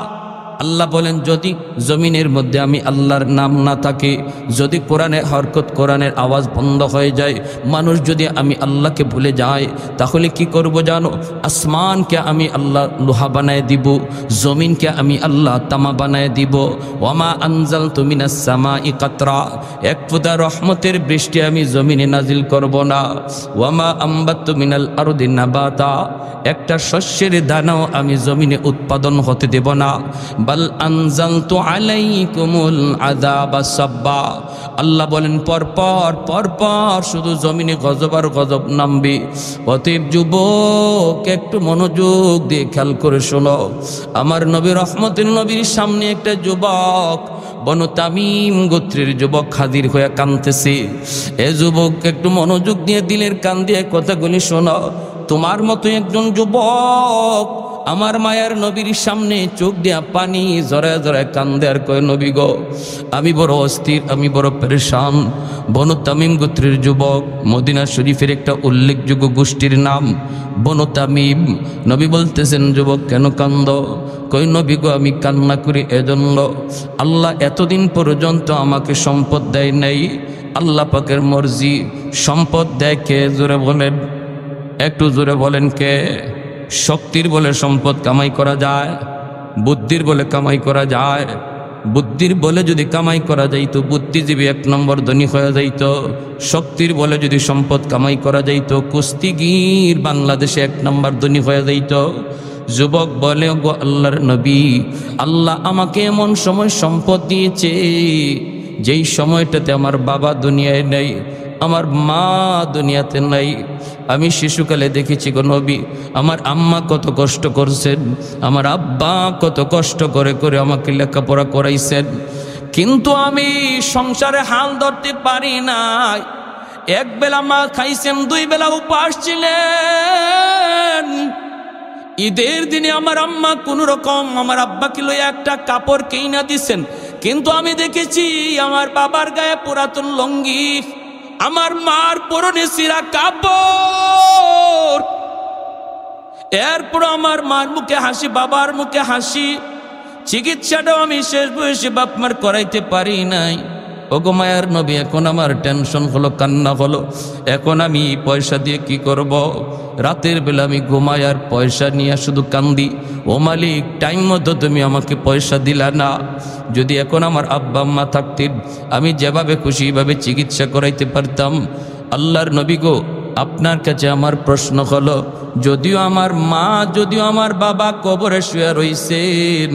আল্লাহ বলেন, যদি জমিনের মধ্যে আমি আল্লাহর নাম না থাকে, যদি কোরআনের হরকত, কোরআনের আওয়াজ বন্ধ হয়ে যায়, মানুষ যদি আমি আল্লাহকে ভুলে যায়, তাহলে কি করব জানো? আসমানকে আমি আল্লাহ লোহা বানায় দিব, জমিনকে আমি আল্লাহ তামা বানায় দিব। ওয়ামা আনজালতু মিনাস সামাই কাতরা, এক ফোঁটা রহমতের বৃষ্টি আমি জমিনে নাজিল করব না। ওয়ামা আম্বাততু মিনাল আরদি নাবাতা, একটা শস্যের দানাও আমি জমিনে উৎপাদন হতে দেব না। বাল আনজালতু আলাইকুমুল আযাবা সাব্বা। আল্লাহ বলেন, পরপর শুধু জমিনে গজব আর গজব নামবে। অতএব যুবক, একটু মনোযোগ দিয়ে খেয়াল করে শোনো। আমার নবী রহমতের নবীর সামনে একটা যুবক, বনু তামিম গোত্রের যুবক হাজির হয়ে কাঁদতেছে। এ যুবক, একটু মনোযোগ দিয়ে দিলের কান দিয়ে কথাগুলি শোনো। তোমার মতো একজন যুবক আমার মায়ার নবীর সামনে চোখ দিয়া পানি জড়ায় জড়ায় কান্দে আর কয়, নবী গো, আমি বড় অস্থির, আমি বড় পেরেশান। বনু তামিম গোত্রের যুবক, মদিনা শরীফের একটা উল্লেখযোগ্য গোষ্ঠীর নাম বনু তামিম। নবী বলতেছেন, যুবক কেন কান্দ? কই, নবী গো, আমি কান্না করি এজন্য, আল্লাহ এতদিন পর্যন্ত আমাকে সম্পদ দেয় নাই। আল্লাহ পাকের মর্জি, সম্পদ দেয় কে? জোরে বলেন, একটু জোরে বলেন কে? শক্তির বলে সম্পদ কামাই করা যায়, বুদ্ধির বলে কামাই করা যায়। বুদ্ধির বলে যদি কামাই করা যাইতো, বুদ্ধিজীবী এক নম্বর ধনী হয়ে যাইত। শক্তির বলে যদি সম্পদ কামাই করা যাইত, কুস্তিগীর বাংলাদেশে এক নম্বর ধনী হয়ে যাইত। যুবক বলে, গো আল্লাহর নবী, আল্লাহ আমাকে এমন সময় সম্পদ দিয়েছে যেই সময়টাতে আমার বাবা দুনিয়ায় নেই, আমার মা দুনিয়াতে নাই। আমি শিশুকালে দেখেছি গো নবী, আমার আম্মা কত কষ্ট করছেন, আমার আব্বা কত কষ্ট করে করে আমাকে লেখাপড়া করাইছেন, কিন্তু আমি সংসারে হাল ধরতে পারি নাই। এক বেলা মা খাইছেন, দুই বেলা উপাস ছিলেন। ঈদের দিনে আমার আম্মা কোন রকম আমার আব্বাকে লইয়া একটা কাপড় কিনা দিছেন, কিন্তু আমি দেখেছি আমার বাবার গায়ে পুরাতন লঙ্গি, আমার মার পরনে ছিঁড়া কাপড়। এরপর আমার মার মুখে হাসি, বাবার মুখে হাসি। চিকিৎসাটাও আমি শেষ বয়সে বাপ মার করাইতে পারি নাই। ওগো মায়ার নবী, এখন আমার টেনশন হলো, কান্না হলো। এখন আমি পয়সা দিয়ে কি করব? রাতের বেলা আমি ঘুমাই আর পয়সা নিয়ে শুধু কান্দি। ও মালিক, টাইম মতো তুমি আমাকে পয়সা দিলা না। যদি এখন আমার আব্বা আম্মা থাকতেন, আমি যেভাবে খুশি এইভাবে চিকিৎসা করাইতে পারতাম। আল্লাহর নবী গো, আপনার কাছে আমার প্রশ্ন হলো, যদিও আমার মা, যদিও আমার বাবা কবরে শুয়ে রইছেন,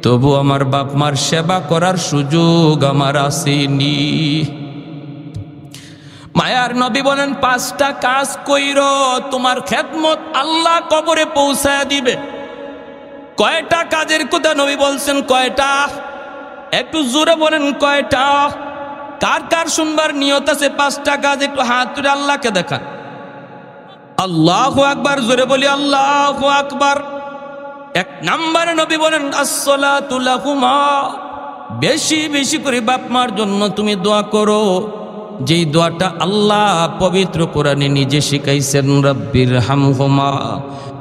তবু আমার বাপ মার সেবা করার সুযোগ আমার আসেনি। মায়ার নবী বলেন 5টা কাজ কইরো, তোমার খেদমত আল্লাহ কবরে পৌঁছায় দিবে। কয়টা কাজের কথা নবী বলছেন? কয়টা? একটু জোরে বলেন কয়টা? কার কার শুনবার নিয়ত আছে 5টা কাজ? একটু হাত তুলে আল্লাহকে দেখান। আল্লাহু আকবার, জোরে বলি আল্লাহু আকবার। 1 নম্বরে নবী বলেন আসসালাতু লাহুমা, বেশি বেশি করে বাপ মার জন্য তুমি দোয়া করো, যেই দোয়াটা আল্লাহ পবিত্র কোরআনে নিজে শিখাইছেন। রব্বির হামহুমা,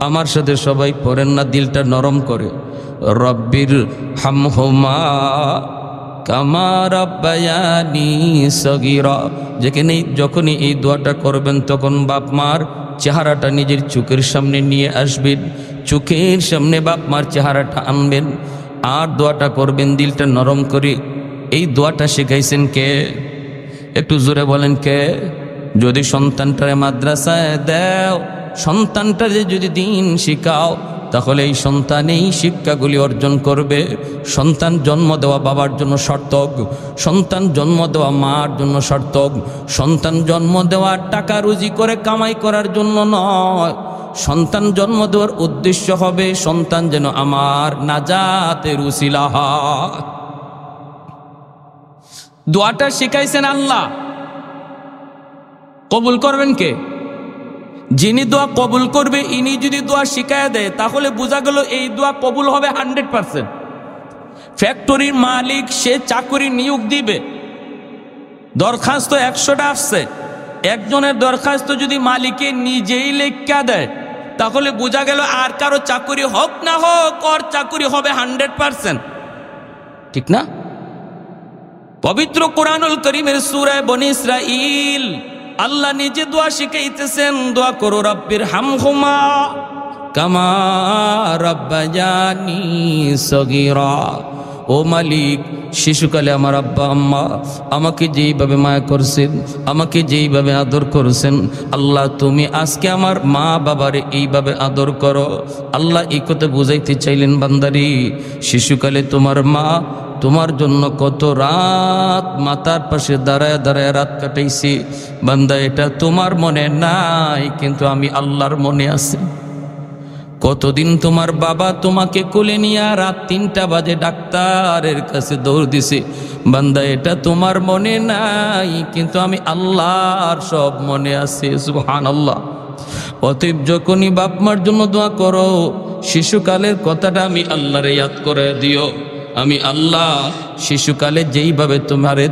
আমার সাথে সবাই পড়েন না, দিলটা নরম করে। রব্বির হামহুমা কামা রাব্বায়ানি সগীরা। যখনই এই দোয়াটা করবেন তখন বাপ মার চেহারাটা নিজের চোখের সামনে নিয়ে আসবেন, চোখের সামনে বাপ মার চেহারাটা আনবেন, আর দোয়াটা করবেন দিলটা নরম করে। এই দোয়াটা শিখাইছেন কে? একটু জোরে বলেন কে? যদি সন্তানটারে মাদ্রাসায় দাও, সন্তানটারে যদি দিন শিখাও, তাহলে এই সন্তান এই শিক্ষাগুলি অর্জন করবে। সন্তান জন্ম দেওয়া বাবার জন্য সার্থক, সন্তান জন্ম দেওয়া মার জন্য সার্থক। সন্তান জন্ম দেওয়া টাকা রুজি করে কামাই করার জন্য নয়, সন্তান জন্ম দেওয়ার উদ্দেশ্য হবে সন্তান যেন আমার নাজাতের উসিলা হয়। দোয়াটা শিখাইছেন আল্লাহ, কবুল করবেন কে? যিনি দোয়া কবুল করবে ইনি যদি দোয়া শিখায় দেয়, তাহলে বোঝা গেল এই দোয়া কবুল হবে 100%। ফ্যাক্টরির মালিক সে চাকরি নিয়োগ দিবে, দরখাস্ত 100টা আসছে, একজনের দরখাস্ত যদি মালিকে নিজেই লেখা দেয়, তাহলে বোঝা গেল আর কারো চাকরি হোক না হোক ওর চাকরি হবে 100%, ঠিক না? পবিত্র কোরআনুল কারীমের সূরা বনী ইসরাঈল আল্লাহ নিজে দোয়া শিখাইতেছেন। দোয়া করো রব্বির হামহুমা কামা রাব্বায়ানি সগীরা। ও মালিক, শিশুকালে আমার আব্বা আম্মা আমাকে যেইভাবে মায়া করছেন, আমাকে যেইভাবে আদর করছেন, আল্লাহ তুমি আজকে আমার মা বাবারে এইভাবে আদর করো। আল্লাহ এই কথা বুঝাইতে চাইলেন বান্দারি, শিশুকালে তোমার মা তোমার জন্য কত রাত মাতার পাশে দাঁড়ায় দাঁড়ায় রাত কাটাইছি। বান্দা, এটা তোমার মনে নাই, কিন্তু আমি আল্লাহর মনে আছে। কতদিন তোমার বাবা তোমাকে কোলে নিয়ে রাত 3টা বাজে ডাক্তারের কাছে দৌড় দিছে। বান্দা, এটা তোমার মনে নাই, কিন্তু আমি আল্লাহর সব মনে আছে। সুবহানাল্লাহ। অতএব যখনই বাপ মার জন্য দোয়া করো, শিশুকালের কথাটা আমি আল্লাহরে ইয়াদ করে দিও। আমি আল্লাহ শিশুকালে যেইভাবে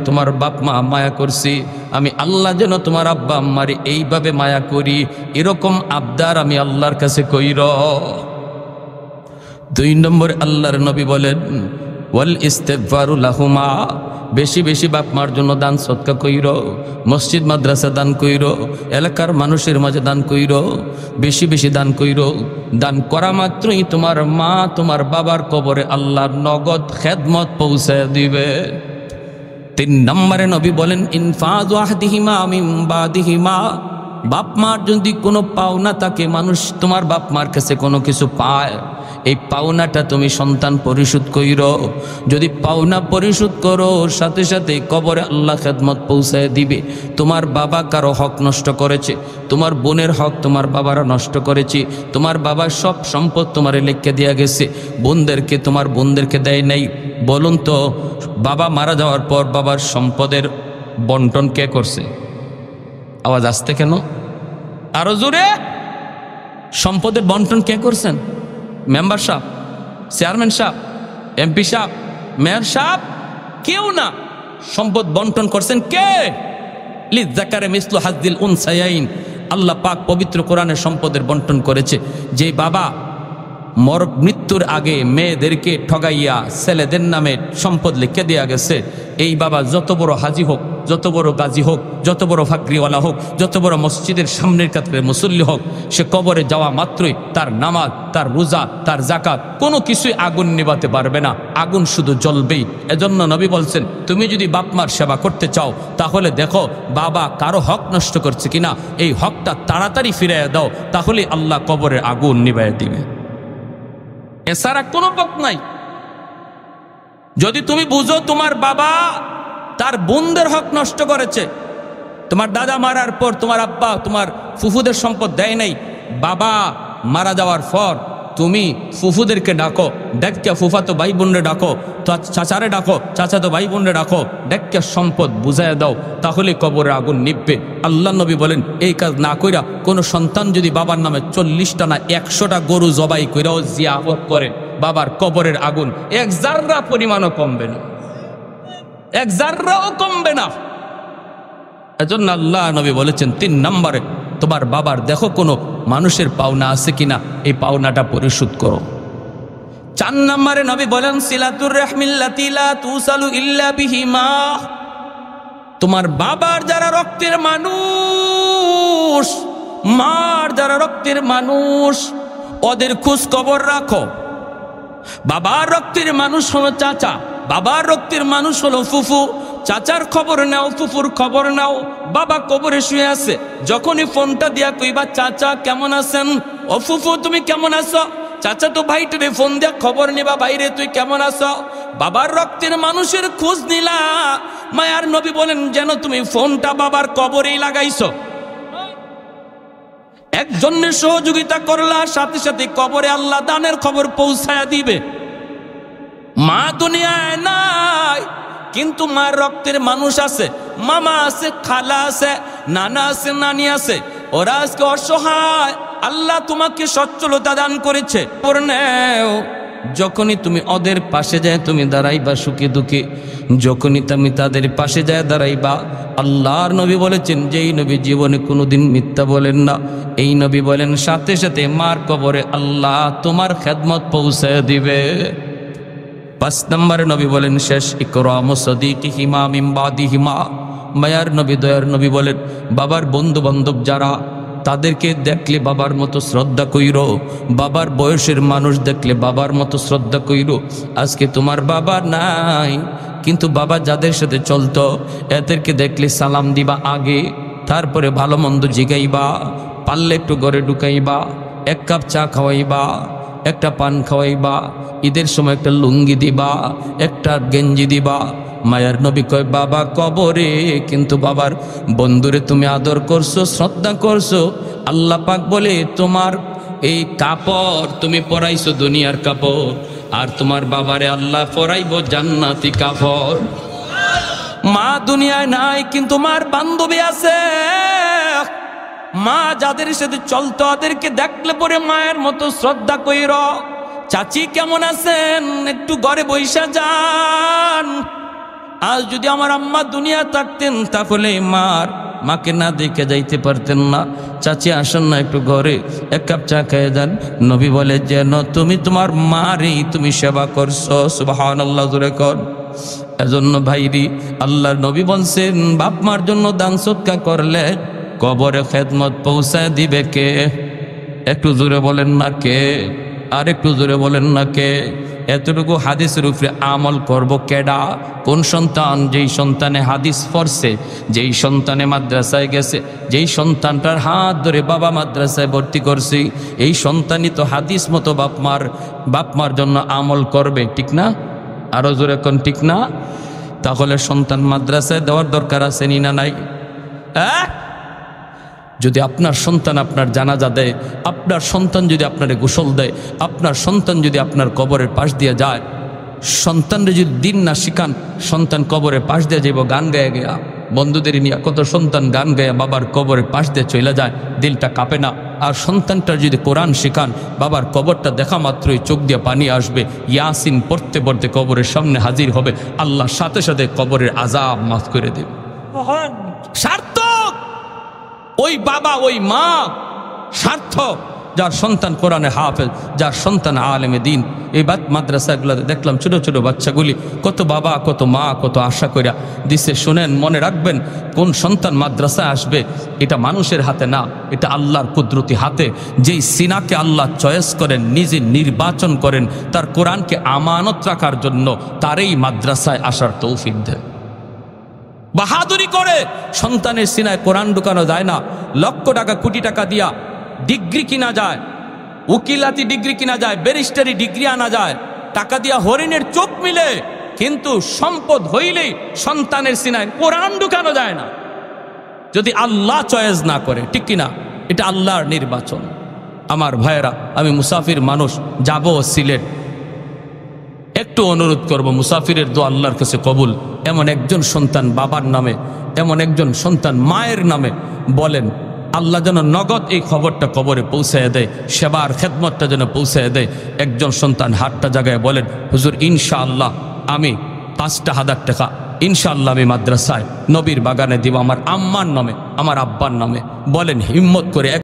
তোমার বাপ মা মায়া করছি, আমি আল্লাহ যেন তোমার আব্বা আম্মারে এইভাবে মায়া করি, এরকম আবদার আমি আল্লাহর কাছে কইর। 2 নম্বর আল্লাহর নবী বলেন ওয়াল ইস্তিগফারু লাহুমা, বেশি বেশি বাপ মার জন্য দান সদকা কইর, মসজিদ মাদ্রাসা দান কইর, এলাকার মানুষের মাঝে দান কইর, বেশি বেশি দান কইর। দান করা মাত্রই তোমার মা তোমার বাবার কবরে আল্লাহর নগদ খেদমত পৌঁছায় দিবে। 3 নম্বরে নবী বলেন ইনফাযু আহদিহিমা মিন বাদিহিমা, বাপ মার যদি কোনো পাওনা থাকে, মানুষ তোমার বাপ মার কাছে কোনো কিছু পায়, এই পাওনাটা তুমি সন্তান পরিশোধ কইরো। যদি পাওনা পরিশোধ করো, সাথে সাথে কবরে আল্লাহ খেদমত পৌঁছায় দিবে। তোমার বাবা কারো হক নষ্ট করেছে, তোমার বোনের হক তোমার বাবারা নষ্ট করেছে, তোমার বাবার সব সম্পদ তোমারে লিখে দেয়া গেছে, তোমার বোনদেরকে দেয় নাই। বলুন তো, বাবা মারা যাওয়ার পর বাবার সম্পদের বন্টন কে করছে? আওয়াজ আসতে কেন? আরো জোরে। সম্পদের বন্টন কে করছেন? মেম্বার সাহেব, চেয়ারম্যান সাহেব, এমপি সাহেব, মেয়র সাহেব? কেউ না। সম্পদ বন্টন করছেন কে? লিযাকারি মিসলু হাজ্জিল উনসায়াইন। আল্লাহ পাক পবিত্র কোরআনে সম্পদের বন্টন করেছে। যে বাবা মৃত্যুর আগে মেয়েদেরকে ঠগাইয়া ছেলেদের নামে সম্পদ লিখে দেওয়া গেছে, এই বাবা যত বড় হাজি হোক, যত বড় গাজী হোক, যত বড় ফাকরিওয়ালা হোক, যত বড় মসজিদের সামনের কাতারে মুসল্লি হোক, সে কবরে যাওয়া মাত্রই তার নামাজ, তার রোজা, তার যাকাত কোনো কিছুই আগুন নিভাতে পারবে না, আগুন শুধু জ্বলবেই। এজন্য নবী বলছেন, তুমি যদি বাপমার সেবা করতে চাও, তাহলে দেখো বাবা কারো হক নষ্ট করছে কিনা, এই হকটা তাড়াতাড়ি ফিরিয়ে দাও, তাহলে আল্লাহ কবরের আগুন নিভাইয়া দিবে। এছাড়া কোনো পথ নাই। যদি তুমি বুঝো তোমার বাবা তার বোনদের হক নষ্ট করেছে, তোমার দাদা মারার পর তোমার আব্বা তোমার ফুফুদের সম্পদ দেয় নাই, বাবা মারা যাওয়ার পর তুমি ফুফুদেরকে ডাকো, ডেক্কা ফুফা তো ভাই বোনরে ডাকো, তো চাচারে ডাকো, চাচা তো ভাই বোনরে ডাকো, ডেক্কা সম্পদ বুঝাইয়া দাও, তাহলে কবরে আগুন নিববে। আল্লাহ নবী বলেন এই কাজ না কইরা কোনো সন্তান যদি বাবার নামে 40টা না 100টা গরু জবাই কইরাও জিয়াফত করে, বাবার কবরের আগুন এক জাররা পরিমাণও কমবে না, এক জাররাও কমবে না। এজন্য আল্লাহ নবী বলেছেন 3 নম্বরে তোমার বাবার দেখো কোনো মানুষের পাওনা আছে কিনা, এই পাওনাটা পরিশোধ করো। 4 নম্বরে নবী বলেন সিলাতুর রাহমিল্লাতি লা তুসালু ইল্লা বিহিমা, তোমার বাবার যারা রক্তের মানুষ, মার যারা রক্তের মানুষ, ওদের খোঁজ খবর রাখো। বাবার রক্তের মানুষ হলো চাচা, বাবার রক্তের মানুষ হলো ফুফু, চাচার খবর নাও, ফুফুর খবর নাও। বাবা কবরে শুয়ে আছে, যখনই ফোনটা দিয়া কইবা চাচা কেমন আছেন, ও ফুফু তুমি কেমন আছো, চাচা তো ভাইটারে ফোন দিয়া খবর নিবা বাইরে তুই কেমন আছো। বাবার রক্তের মানুষের খোঁজ নিলা, মায়ার নবী বলেন যেন তুমি ফোনটা বাবার কবরেই লাগাইছো। একজনের সহযোগিতা করলা, সাথে সাথে কবরে আল্লাহ দানের খবর পৌঁছায়া দিবে। মা দুনিয়ায় নাই, কিন্তু মার রক্তের মানুষ আছে, মামা আছে, খালা আছে, নানা আছে, নানি আছে, ওরা আজকে অসহায়। আল্লাহ তোমাকে সচ্ছলতা দান করেছে, যখনই তুমি ওদের পাশে যায় তুমি দাঁড়াইবা সুখে দুঃখে, যখনই তুমি তাদের পাশে যায় দাঁড়াইবা। আল্লাহর নবী বলেছেন, যেই নবী জীবনে কোনোদিন মিথ্যা বলেন না, এই নবী বলেন সাথে সাথে মার কবরে আল্লাহ তোমার খেদমত পৌঁছায় দিবে। 5 নম্বরে নবী বলেন শেষ, ইকরামু সাদিকিহিমা মিন বাদিহিমা, মায়ার নবী দয়ার নবী বলেন বাবার বন্ধু বান্ধব যারা, তাদেরকে দেখলে বাবার মতো শ্রদ্ধা কইরো, বাবার বয়সের মানুষ দেখলে বাবার মতো শ্রদ্ধা কইরো। আজকে তোমার বাবা নাই, কিন্তু বাবা যাদের সাথে চলতো এদেরকে দেখলে সালাম দিবা আগে, তারপরে ভালো মন্দ জিগাইবা, পারলে একটু ঘরে ঢুকাইবা, 1 কাপ চা খাওয়াইবা, একটা পান খাওয়াইবা, ঈদের সময় একটা লুঙ্গি দিবা, একটা গেঞ্জি দিবা। মায়ার নবী কয় বাবা কবরে কিন্তু বাবার বন্ধুরে তুমি আদর করছো, শ্রদ্ধা করছো। আল্লাহ পাক বলে তোমার এই কাপড় তুমি পরাইছো দুনিয়ার কাপড়, আর তোমার বাবারে আল্লাহ পরাইব জান্নাতি কাপড়। মা দুনিয়ায় নাই, কিন্তু মার বান্ধবী আছে। মা যাদের সাথে চলতো ওদেরকে দেখলে পরে মায়ের মতো শ্রদ্ধা কইর। চাচি কেমন আছেন, একটু ঘরে বইসা যান। আজ যদি আমার আম্মা দুনিয়া থাকতেন তাহলে মাকে না দেখে যাইতে পারতেন না। চাচি আসেন না একটু ঘরে 1 কাপ চা খেয়ে যান। নবী বলে যেন তুমি তোমার মারই তুমি সেবা করছো। সুবহানাল্লাহ জোরে কর। এজন্য ভাইরি আল্লাহর নবী বলছেন বাপ মার জন্য দান সদকা করলে কবরে খেদমত পৌঁছায় দিবে কে? একটু জোরে বলেন না কে? আর একটু জোরে বলেন না কে? এতটুকু হাদিসের উপরে আমল করব কেডা? কোন সন্তান? যেই সন্তানে হাদিস পড়ছে, যেই সন্তানে মাদ্রাসায় গেছে, যেই সন্তানটার হাত ধরে বাবা মাদ্রাসায় ভর্তি করছি, এই সন্তানই তো হাদিস মতো বাপ মার জন্য আমল করবে, ঠিক না? আরো জোরে কোন ঠিক না? তাহলে সন্তান মাদ্রাসায় দেওয়ার দরকার আছে নি না নাই? যদি আপনার সন্তান আপনার জানাজা দেয়, আপনার সন্তান যদি আপনারে গোসল দেয়, আপনার সন্তান যদি আপনার কবরের পাশ দিয়ে যায়, সন্তানরে যদি দিন না শিখান, সন্তান কবরের পাশ দিয়ে যাইব গান গায়ে গেয়া। বন্ধুদের নিয়ে কত সন্তান গান গায়ে বাবার কবরের পাশ দিয়ে চলে যায়, দিলটা কাঁপে না। আর সন্তানটার যদি কোরআন শিখান, বাবার কবরটা দেখা মাত্রই চোখ দিয়ে পানি আসবে, ইয়াসিন পড়তে পড়তে কবরের সামনে হাজির হবে, আল্লাহ সাথে সাথে কবরের আযাব মাফ করে দেবে। সার্থক ওই বাবা ওই মা, সার্থক যার সন্তান কোরআনে হাফেজ, যার সন্তান আলেমে দিন। এই মাদ্রাসাগুলোতে দেখলাম ছোট ছোট বাচ্চাগুলি কত বাবা কত মা কত আশা করিয়া দিছে। শুনেন, মনে রাখবেন, কোন সন্তান মাদ্রাসায় আসবে এটা মানুষের হাতে না, এটা আল্লাহর কুদরতি হাতে। যেই সিনাকে আল্লাহ চয়েস করেন, নিজে নির্বাচন করেন তার কোরআনকে আমানত রাখার জন্য, তারই মাদ্রাসায় আসার তৌফিক দেন। বাহাদুরি করে সন্তানের সিনায় কোরআন ঢুকানো যায় না। লক্ষ টাকা কোটি টাকা দিয়া ডিগ্রি কিনা যায়, উকিলাতি ডিগ্রি কিনা যায়, ব্যারিস্টারি ডিগ্রি আনা যায়, টাকা দিয়া হরিণের চোখ মিলে, কিন্তু সম্পদ হইলেই সন্তানের সিনায় কোরআন ঢুকানো যায় না। যদি আল্লাহ চয়েস না করে, ঠিক কিনা? এটা আল্লাহর নির্বাচন। আমার ভাইয়েরা, আমি মুসাফির মানুষ, যাব সিলেট, একটু অনুরোধ করব, মুসাফিরের দোয়া আল্লাহর কাছে কবুল। এমন একজন সন্তান বাবার নামে, এমন একজন সন্তান মায়ের নামে বলেন, আল্লাহ যেন নগদ এই খবরটা কবরে পৌঁছায় দেয়, সেবার খেদমতটা যেন পৌঁছায় দেয়। একজন সন্তান হাতটা জায়গায় বলেন, হুজুর ইনশাআল্লাহ আমি 5,000 টাকা ইনশাআল্লাহ আমি মাদ্রাসায় নবীর বাগানে দিব, আমার আম্মার নামে, আমার আব্বার নামে। বলেন হিম্মত করে।